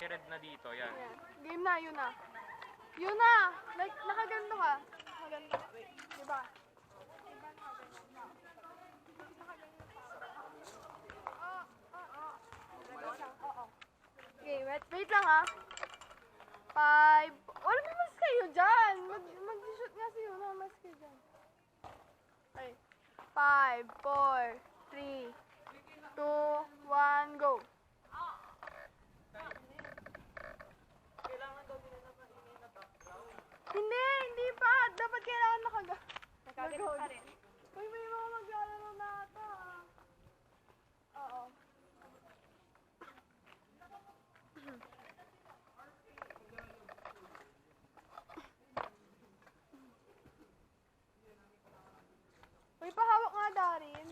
naka-red na dito, yan. Ayan. Game na, yun na. Yun na! Like, nakaganto ka. Nakaganto ka. Wait, diba? Okay, wait lang ha. 5. Wala may mas kayo dyan. Mag-shoot nga si Yuna. Mas kayo dyan. Okay. 5, 4, 3, 2, 1, go. Hindi pa. Dapat kailangan Nagkaganon pa rin. Uy, may mga maglalaro na ata. Oo. Uy, pahawak nga, Darin.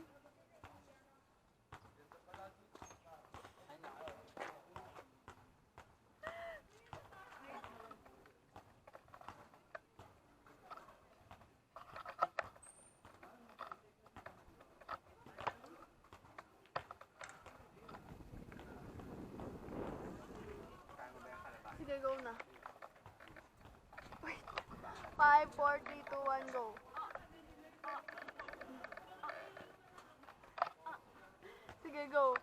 Sige, go na. Wait. 5, 4, 3, 2, 1, go. Sige, go.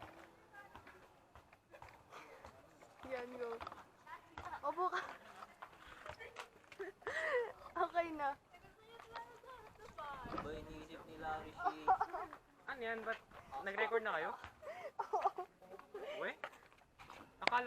Yan, go. Opo ka. Okay na. Ba iniisip ni Larry si... Ano yan? Ba't nag-record na kayo?